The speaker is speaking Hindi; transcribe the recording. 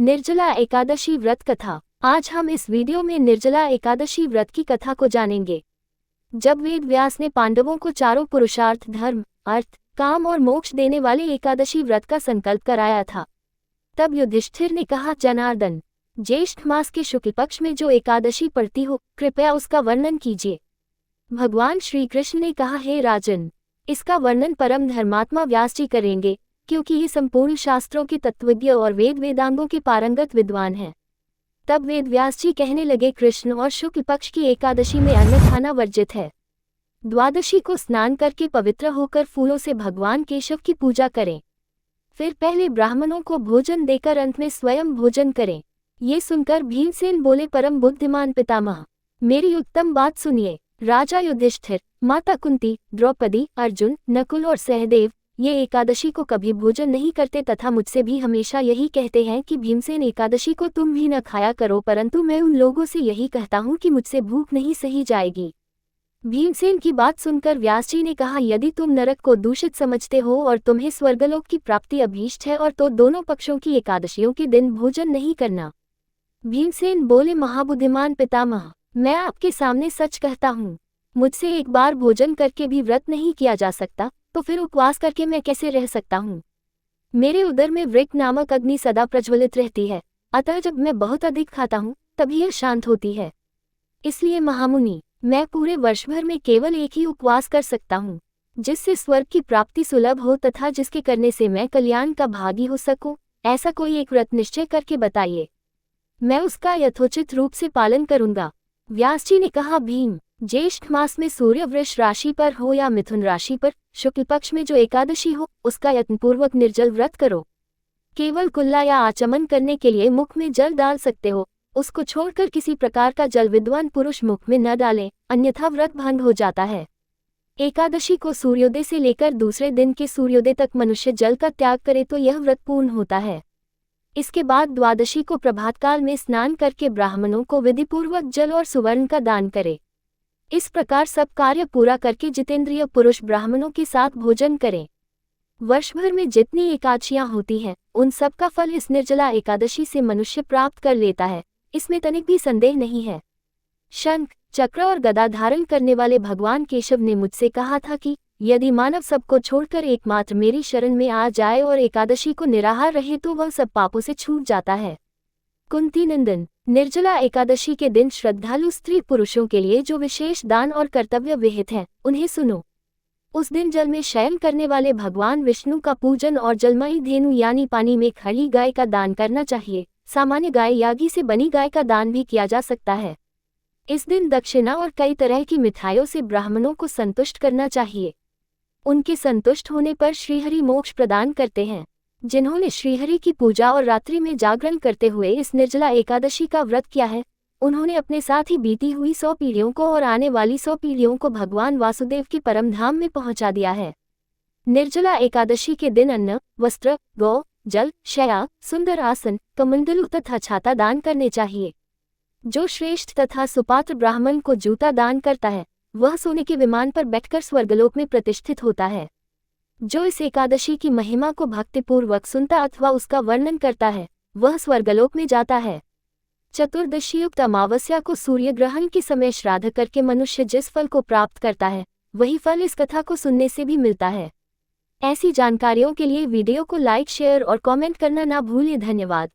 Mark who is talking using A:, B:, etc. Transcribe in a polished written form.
A: निर्जला एकादशी व्रत कथा। आज हम इस वीडियो में निर्जला एकादशी व्रत की कथा को जानेंगे। जब वेद व्यास ने पांडवों को चारों पुरुषार्थ धर्म, अर्थ, काम और मोक्ष देने वाले एकादशी व्रत का संकल्प कराया था, तब युधिष्ठिर ने कहा, जनार्दन, ज्येष्ठ मास के शुक्ल पक्ष में जो एकादशी पड़ती हो, कृपया उसका वर्णन कीजिए। भगवान श्री कृष्ण ने कहा, हे राजन, इसका वर्णन परम धर्मात्मा व्यास जी करेंगे, क्योंकि ये संपूर्ण शास्त्रों के तत्वज्ञ और वेदांगों के पारंगत विद्वान हैं। तब वेद व्यास जी कहने लगे, कृष्ण और शुक्ल पक्ष की एकादशी में अन्न खाना वर्जित है। द्वादशी को स्नान करके पवित्र होकर फूलों से भगवान केशव की पूजा करें, फिर पहले ब्राह्मणों को भोजन देकर अंत में स्वयं भोजन करें। ये सुनकर भीमसेन बोले, परम बुद्धिमान पितामह, मेरी उत्तम बात सुनिए। राजा युधिष्ठिर, माता कुंती, द्रौपदी, अर्जुन, नकुल और सहदेव ये एकादशी को कभी भोजन नहीं करते तथा मुझसे भी हमेशा यही कहते हैं कि भीमसेन एकादशी को तुम भी न खाया करो, परंतु मैं उन लोगों से यही कहता हूँ कि मुझसे भूख नहीं सही जाएगी। भीमसेन की बात सुनकर व्यास जी ने कहा, यदि तुम नरक को दूषित समझते हो और तुम्हें स्वर्गलोक की प्राप्ति अभीष्ट है और तो दोनों पक्षों की एकादशियों के दिन भोजन नहीं करना। भीमसेन बोले, महाबुद्धिमान पितामह, मैं आपके सामने सच कहता हूँ, मुझसे एक बार भोजन करके भी व्रत नहीं किया जा सकता, तो फिर उपवास करके मैं कैसे रह सकता हूँ। मेरे उदर में वृक्क नामक अग्नि सदा प्रज्वलित रहती है, अतः जब मैं बहुत अधिक खाता हूँ तभी यह शांत होती है। इसलिए महामुनि, मैं पूरे वर्ष भर में केवल एक ही उपवास कर सकता हूँ, जिससे स्वर्ग की प्राप्ति सुलभ हो तथा जिसके करने से मैं कल्याण का भागी हो सकूं। ऐसा कोई एक व्रत निश्चय करके बताइए, मैं उसका यथोचित रूप से पालन करूंगा। व्यास जी ने कहा, भीम, ज्येष्ठ मास में सूर्य वृष राशि पर हो या मिथुन राशि पर शुक्ल पक्ष में जो एकादशी हो, उसका यत्नपूर्वक निर्जल व्रत करो। केवल कुल्ला या आचमन करने के लिए मुख में जल डाल सकते हो, उसको छोड़कर किसी प्रकार का जल विद्वान पुरुष मुख में न डालें, अन्यथा व्रत भंग हो जाता है। एकादशी को सूर्योदय से लेकर दूसरे दिन के सूर्योदय तक मनुष्य जल का त्याग करे तो यह व्रत पूर्ण होता है। इसके बाद द्वादशी को प्रभातकाल में स्नान करके ब्राह्मणों को विधिपूर्वक जल और सुवर्ण का दान करे। इस प्रकार सब कार्य पूरा करके जितेंद्रिय पुरुष ब्राह्मणों के साथ भोजन करें। वर्ष भर में जितनी एकादशियां होती हैं, उन सब का फल इस निर्जला एकादशी से मनुष्य प्राप्त कर लेता है, इसमें तनिक भी संदेह नहीं है। शंख, चक्र और गदा धारण करने वाले भगवान केशव ने मुझसे कहा था कि यदि मानव सबको छोड़कर एकमात्र मेरी शरण में आ जाए और एकादशी को निराहार रहे तो वह सब पापों से छूट जाता है। कुंती नंदन, निर्जला एकादशी के दिन श्रद्धालु स्त्री पुरुषों के लिए जो विशेष दान और कर्तव्य विहित हैं, उन्हें सुनो। उस दिन जल में शयन करने वाले भगवान विष्णु का पूजन और जलमयी धेनु यानी पानी में खड़ी गाय का दान करना चाहिए। सामान्य गाय यागी से बनी गाय का दान भी किया जा सकता है। इस दिन दक्षिणा और कई तरह की मिठाइयों से ब्राह्मणों को संतुष्ट करना चाहिए। उनके संतुष्ट होने पर श्रीहरि मोक्ष प्रदान करते हैं। जिन्होंने श्रीहरि की पूजा और रात्रि में जागरण करते हुए इस निर्जला एकादशी का व्रत किया है, उन्होंने अपने साथ ही बीती हुई 100 पीढ़ियों को और आने वाली 100 पीढ़ियों को भगवान वासुदेव के परम धाम में पहुंचा दिया है। निर्जला एकादशी के दिन अन्न, वस्त्र, गौ, जल, शया, सुंदर आसन, कमंडलू तथा छाता दान करने चाहिए। जो श्रेष्ठ तथा सुपात्र ब्राह्मण को जूता दान करता है, वह सोने के विमान पर बैठकर स्वर्गलोक में प्रतिष्ठित होता है। जो इस एकादशी की महिमा को भक्तिपूर्वक सुनता अथवा उसका वर्णन करता है, वह स्वर्गलोक में जाता है। चतुर्दशीयुक्त अमावस्या को सूर्य ग्रहण के समय श्राद्ध करके मनुष्य जिस फल को प्राप्त करता है, वही फल इस कथा को सुनने से भी मिलता है। ऐसी जानकारियों के लिए वीडियो को लाइक, शेयर और कमेंट करना ना भूलें। धन्यवाद।